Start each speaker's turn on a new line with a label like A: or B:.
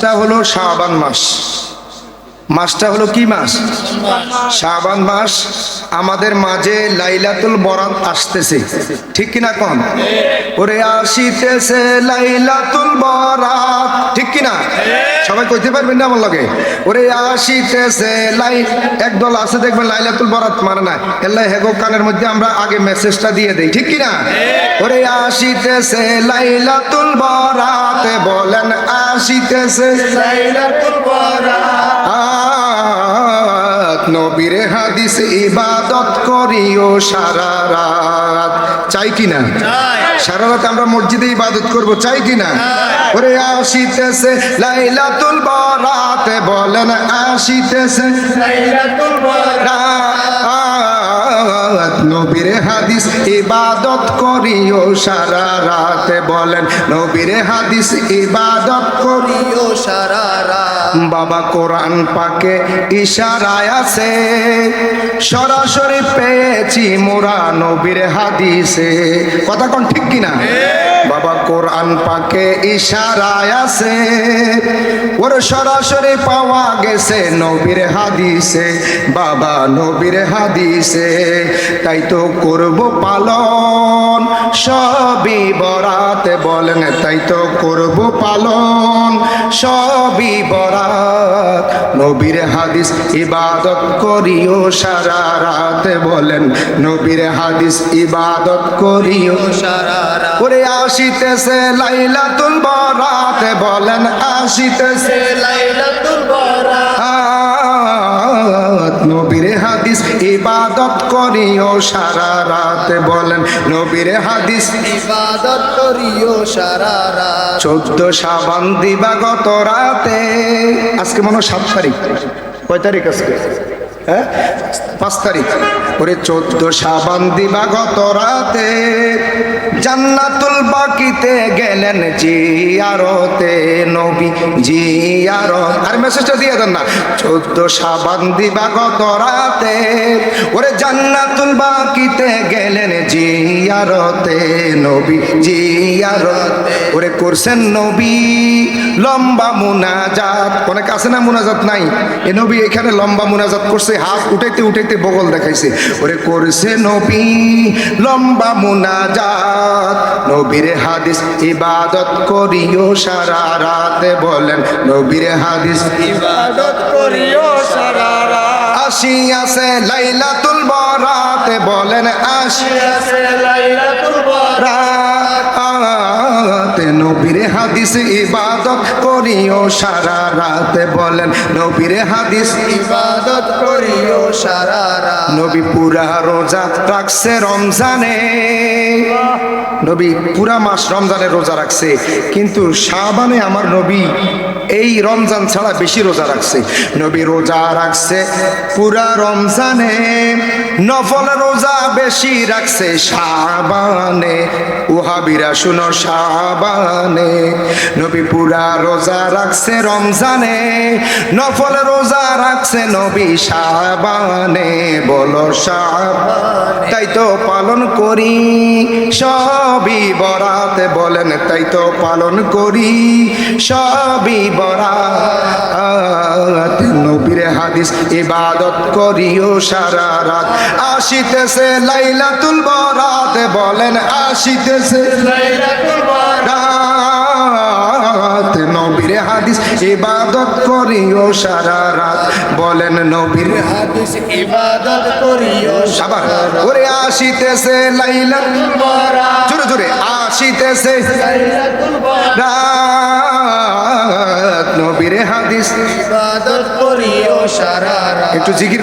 A: মাসটা হলো শাবান মাস। মাসটা হলো কি মাস? শাবান মাস। আমাদের মাঝে লাইলাতুল বরাত আসতেছে, ঠিক কিনা কন? ওরে আসিতেছে লাইলাতুল বরাত, ঠিক কিনা? সবাই কইতে পারবেন না আমার লগে? ওরে আসিতেছে একদল আছে দেখবেন লাইলাতুল বরাত মানে না, আল্লাহ হেগো কানের মধ্যে আমরা আগে মেসেজটা দিয়ে দেই, ঠিক কিনা? ওরে আসিতেছে লাইলাতুল বরাত, বলেন আসিতেছে লাইলাতুল বরাত। নবীর হাদিস ইবাদত করিও সারা রাত। চাই কিনা? সারা রাত আমরা মসজিদে ইবাদত করব, চাই কিনা? ওরে আসিতেছে লাইলাতুল বরাত, বলেন আসিতেছে লাইলাতুল বরাত। নবীর হাদিস ইবাদত করিও সারা রাত, বলেন নবীর হাদিস ইবাদত করিও সারা রাত। বাবা কোরআন পাকে ইশারায় আছে, সরাসরি পেয়েছি মোরা নবীর হাদিসে। কথা কোন ঠিক কিনা? বাবা কোরআন পাকে ইশারায় আছে, ওর সরাসরি পাওয়া গেছে নবীর হাদিসে, বাবা নবীর হাদিসে। তাই তো করব পালন সবই বরাত, বলেন তাই তো করব পালন সবই বরাত। নবীর হাদিস ইবাদত করিও সারা রাত, বলেন নবীর হাদিস ইবাদত করিও সারা রাত। ওরে আসিতেছে লাইলাতুল বরাত, বলেন আসিতেছে লাইলাতুল বরাত। নবীর হাদিস ইবাদত করিও সারা রাত, বলেন নবীর হাদিস ইবাদত করিও সারা রাত। 14 শাবান দিবাগত রাতে, আজকে মনে হয় 7 তারিখ, কয় তারিখ আজকে? 5 তারিখ। ওরে 14 শাবান দিবাগত রাতে, জান্নাতুল বাকিতে গেলেন জিয়ারতে, নবী জিয়ারত। আর মেসেজটা দিয়ে দেন না। 14 শাবান দিবাগত রাতে, ওরে জান্নাতুল বাকিতে গেলেন জিয়ারতে, নবী জিয়ারত। ওরে করছেন নবী লম্বা মুনাজাত। অনেক আছে না মুনাজাত নাই, এ নবী এখানে লম্বা মুনাজাত করছে, হাত উঠাইতে উঠাইতে বগল দেখাইছে। ওরে করছে নবী লম্বা মুনাজাত। নবীর হাদিস ইবাদত করিও সারা রাত, বলেন নবীর হাদিস ইবাদত করিও সারা রাত। আসিয়াছে লাইলাতুল বরাত, বলেন আসিয়াছে লাইলাতুল বরাত। নবীর হাদিস ইবাদত করিও সারা রাত, বলেন নবীর হাদিস ইবাদত করিও সারা রাত। নবী পুরা রোজা রাখছে রমজানে, নবী পুরা মাস রমজানে রোজা রাখছে, কিন্তু শাবানে আমার নবী এই রমজান ছাড়া বেশি রোজা রাখছে। নবী রোজা রাখছে পুরা রমজানে, নফল রোজা বেশি রাখছে শাবানে। ওহাবিরা শুনো শাবানে, নবী পুরা রোজা রাখছে রমজানে, নফল রোজা রাখছে নবী শাবানে। বলো শাবানে, তাই তো পালন করি সবই বরাত, বলেন তাই তো পালন করি সবই বরাত। নবীর হাদিস ইবাদত করিও সারা রাত। আসিতেছে লাইলাতুল বরাত, বলেন আসিতেছে লাইলাতুল বরাত। নবীর হাদিস ইবাদত করিও সারা রাত, বলেন নবীর হাদিস ইবাদত করিও সারা রাত। ওরে আসিতেছে লাইলাতুল বরাত, জোরে জোরে আসিতেছে লাইলাতুল বরাত। নবীর হাদিস ইবাদত করিও সারা রাত। একটু জিকির